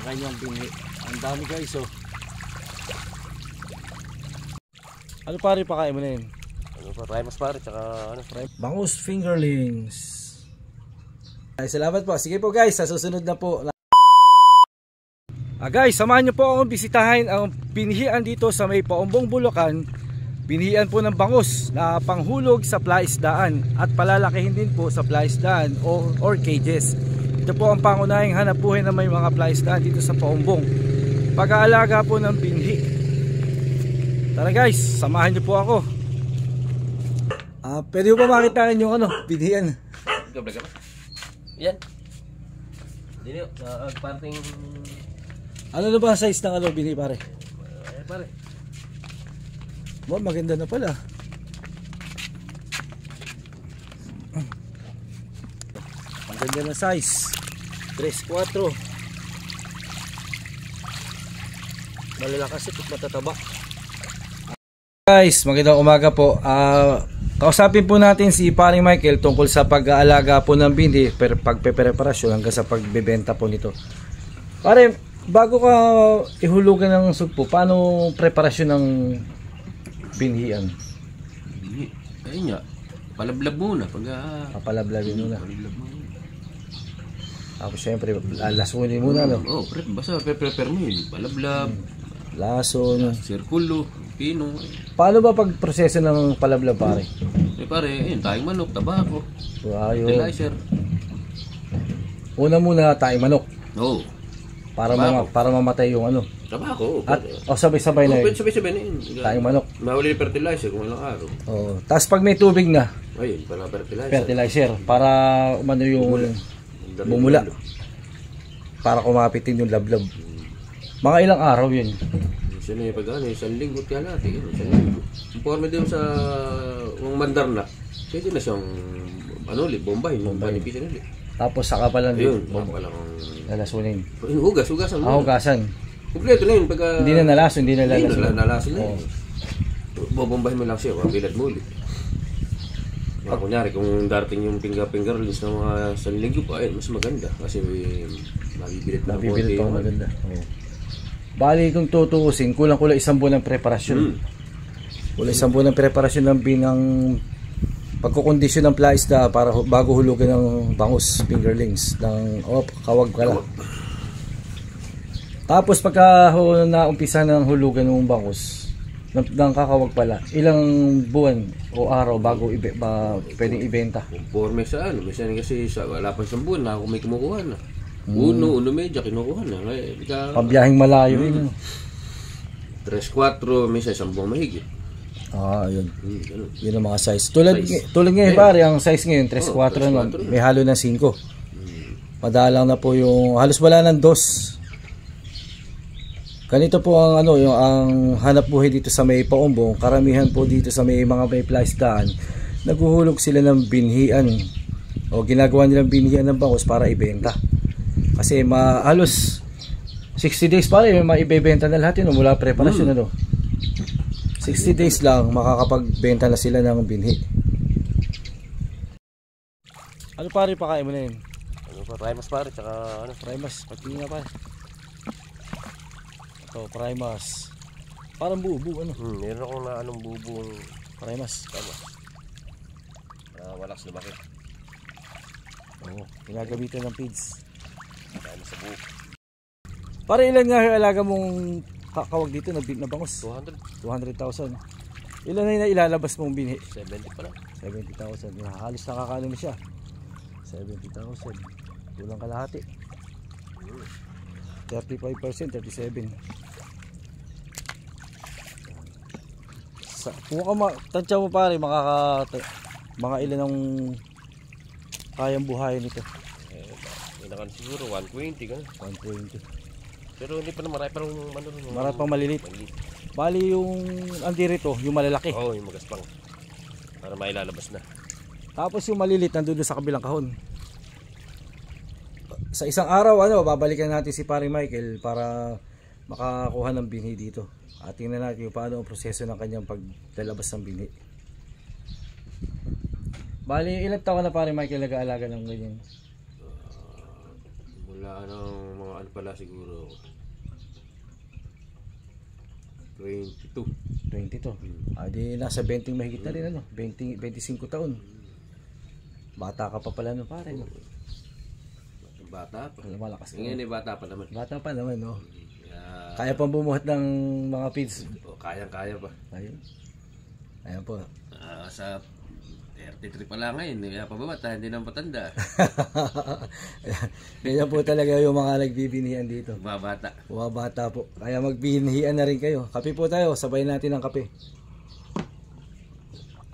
kanyang binhi. Ang dami guys oh. Ano pare pakain mo na yun? Ano pa, Primus pare, tsaka ano? Bangus fingerlings. Ay, salamat po. Sige po guys, sa susunod na po. Guys, samahan nyo po akong bisitahin ang binhian dito sa may Paumbong, Bulacan. Binhian po ng bangus na panghulog sa plaisdaan at palalakihin din po sa plaisdaan or cages. Ito po ang pangunahing hanap buhay na may mga plaisdaan dito sa Paumbong. Pag-aalaga po ng binhi. Tara guys, samahan nyo po ako. Pwede mo ba makitaan yung ano, binhian? Gabla. Yan. Dito, parting... Ano na ba ang size ng ano, binhi pare? Pare. Wow, maganda na pala. Maganda na size. 3-4. Malalakas ito, matataba. Guys, magandang umaga po. Kausapin po natin si Paring Michael tungkol sa pag-aalaga po ng binhi, pagpepreparasyon hanggang sa pagbebenta po nito. Pare, bago ka ihulugan ng sugpo, paano preparasyon ng binhian? Ayun nga, palablab muna. Papalablabin muna. Tapos syempre, lasunin muna, no? Oo, basta prepare mo yun. Palablab, lason, sirkulo, pino. Paano ba pagproseso ng palablab pare? Pare, ayun, tayong manok, tabako, fertilizer. Una muna tayong manok. Oo. Para mamatay yung ano. Tabako. At sabay-sabay na yun. Sabay-sabay na yun. Tayong manok. Mahuli yung fertilizer kung ilang araw. Oo. Tapos pag may tubig na, ayun, para fertilizer. Para umano yung bumula. Para kumapitin yung lablab. Mga ilang araw yun. Isa na yung pag-ano, isang linggo kaya natin. Yung forma din sa mandar na, pwede na siyang bombay. Panipisa na ulit. Tapos saka pa lang yun. Saka lang lalasunin. Hugasan muna. Hugasan. Kompleto na yun. Hindi na nalason, hindi na lalason. Hindi na nalason na yun. Bobombahin mo lang siya, mabilat mo ulit. Kunyari, kung darating yung finger-lings ng mga sanlinggo pa, mas maganda. Kasi mabibilit na konti. Maganda. Bali, kung tutuusin, kulang-kulang isang buwan ng preparasyon. Kulang isang buwan ng preparasyon ng binang pagkukondisyon ng plaisda para bago hulugan ng bangus fingerlings ng kawag pala. Tapos pagka naumpisa ng hulugan ng bangus ng kakawag pala, ilang buwan o araw bago pwedeng ibenta? Conforme sa ano, minsan kasi wala pa isang buwan na ako may kumukuha na. Uno medya kinukuha na. Pambiyahing malayo yun. 3-4, minsan isang buwan mahigit. Yun. Yun ang mga size. Tulad ngayon pare, ang size ngayon 3-4 na, may halo ng 5. Madalang na po yung halos wala ng 2. Ganito po ang yung ang hanap buhay dito sa may Paumbong. Karamihan po dito sa may mga may plaisdaan, naghuhulog sila ng binhian o ginagawa nilang binhian ng bangus para ibenta. Kasi halos 60 days pare, may maibebenta na lahat yun mula preparasyon 60 days lang makakapagbenta na sila ng binhi. Ano pare pakain mo na yun? Ano pa, Primus pare, tsaka ano? Primus, pati nga pare. Ito, Primus. Parang bubo, ano? Meron akong na anong bubo. Primus. Walakas lumaki. Oo, pinagamitan ng feeds. Kaya sa buo. Pare, ilan nga alaga mong kakawag dito na bangus? 200,000. Ilan na yung ilalabas mong binhi? 70 pa lang. 70,000. Halos nakakaano na siya. 70,000. Kulang kalahati. 35%, 37. Kung tansya mo pare, mga ilan ang kayang buhayin nito? Inakan siguro 120 ganun. 120. Pero hindi pa na marami pang malilit. Bali yung andirito, yung malalaki. Oo, yung magaspang. Para mailalabas na. Tapos yung malilit nandun sa kabilang kahon. Sa isang araw babalikan natin si Paring Michael para makakuha ng binhi dito. At tingnan natin yung paano ang proseso ng kanyang paglalabas ng binhi. Bali, ilang taon na Paring Michael nag-aalaga ng ganyan? Mula Wala ng mga ano pala siguro 22. 22. Di nasa 20 mahigit na rin, ano? 20, 25 taon. Bata ka pa pala, no, pare, no? Bata pa. Malakas ka. Ngayon bata pa naman. Bata pa naman, no? Kaya, Kaya pang bumuhat ng mga feeds. kaya pa. Ayun. Ayan po. Sa 33 pa lang ngayon, kaya pababata, hindi naman patanda. Ganyan po talaga yung mga nagbibinhian dito. Babata. Bata po. Kaya magbinhian na rin kayo. Kape po tayo, sabay natin ang kape.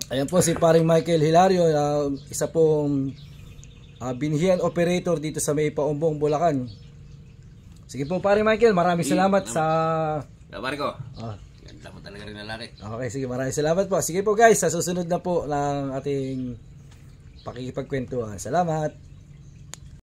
Ayan po si paring Michael Hilario, isa pong binhian operator dito sa may Paumbong, Bulacan. Sige po paring Michael, maraming salamat sa... Marco. Ah. Ganda mo talaga rin lalaki. Okay, sige, maraming salamat po. Sige po guys, sa susunod na po ng ating pakikipagkwentuhan. Salamat.